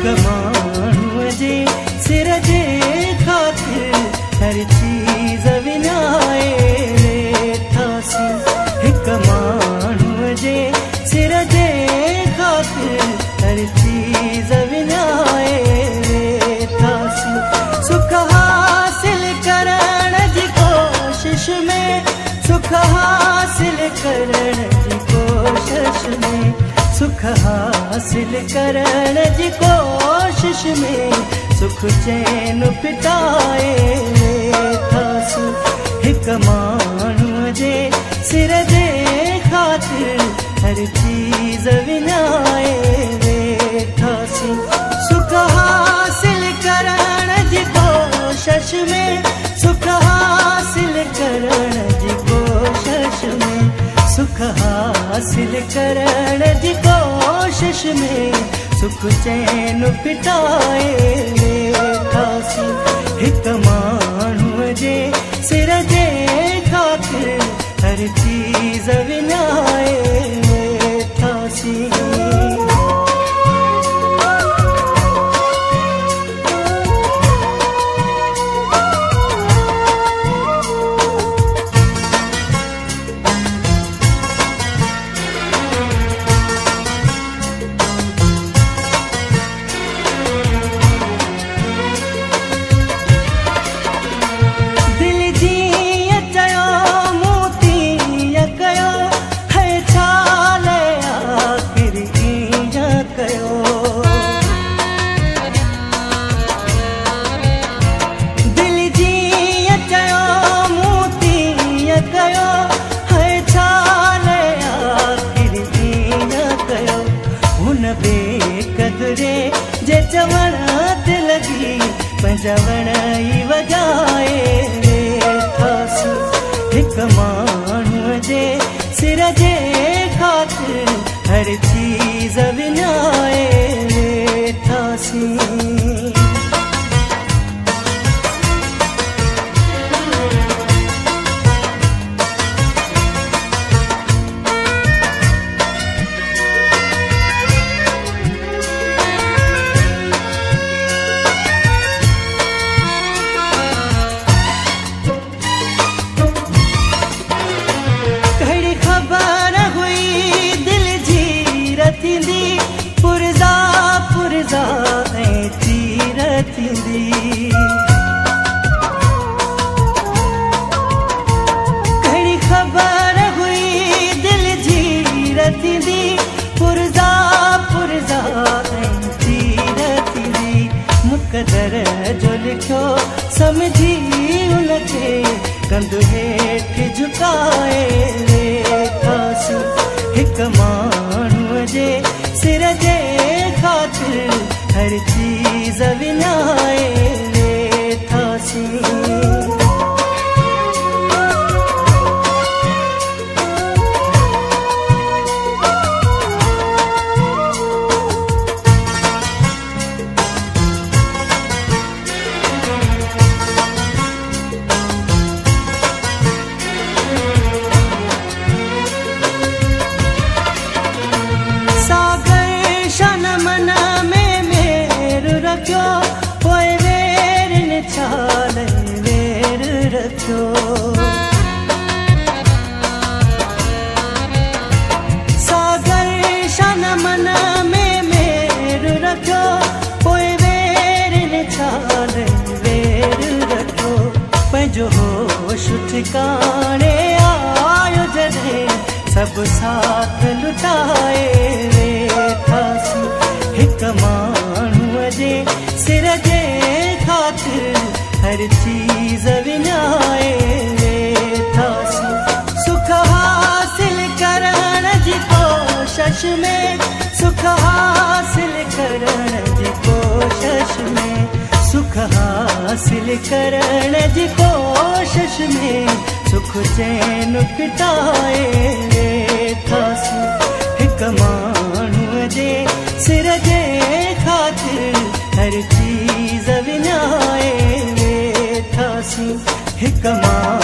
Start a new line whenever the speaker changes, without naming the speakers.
हिक माण्हूअ जे सिर जे ख़ातिर हर चीज़ विञाए वेठासीं। हिक माण्हूअ जे सिर जे ख़ातिर हर चीज़ विञाए वेठासीं। सुख हासिल करण जी कोशिश में, सुख हासिल करण जी कोशिश में, सुख हासिल करण जी कोशिश में सुख चैन फिटाए वेठासीं। हिक माण्हूअ जे सिर जे ख़ातिर हर चीज़ विञाए वेठासीं। सुख हासिल करण जी कोशिश में, सुख हासिल करण जी कोशिश में, सुख हासिल करण जी कोशिश में सुख चैन फिटाए वेठासीं। हिक माण्हूअ जे सिर जे ख़ातिर हर चीज़ विञाए वेठासीं। जे चवण ते लगी पंजवण ई वॼाए वेठासीं। हिक माण्हूअ जे सिर जे ख़ातिर हर चीज़ विञाए वेठासीं। पुरज़ा पुरज़ा ऐं तीर थींदी, कहिड़ी ख़बर हुई दिल जी रतींदी। पुरज़ा पुरज़ा ऐं तीर थींदी, मुक़दर जो लिखियो समझी उनखे कंधु हेठि झुकाए वेठासीं। हिक माण्हूअ जे सिर जे ख़ातिर हर चीज़ विञाए वेठासीं। पोइ वेर न छाल वेर रखियो, सागर शन मन में मेर रखियो। पोइ वेर न छाल वेर रखियो, पंहिंजो होश ठिकाणे आयो जॾहिं सभु साथ लुटाए वेठासीं। हिक माण्हूअ जे सिर जे ख़ातिर हर चीज़ विञाए वेठासीं। सुख हासिल करण जी कोशिश में, सुख हासिल करण जी कोशिश में, सुख हासिल करण जी कोशिश में सुख चैन फिटाए वेठासीं। हिक माण्हूअ जे सिर जे ख़ातिर हर चीज़ विञाए वेठासीं। हिक माण्हूअ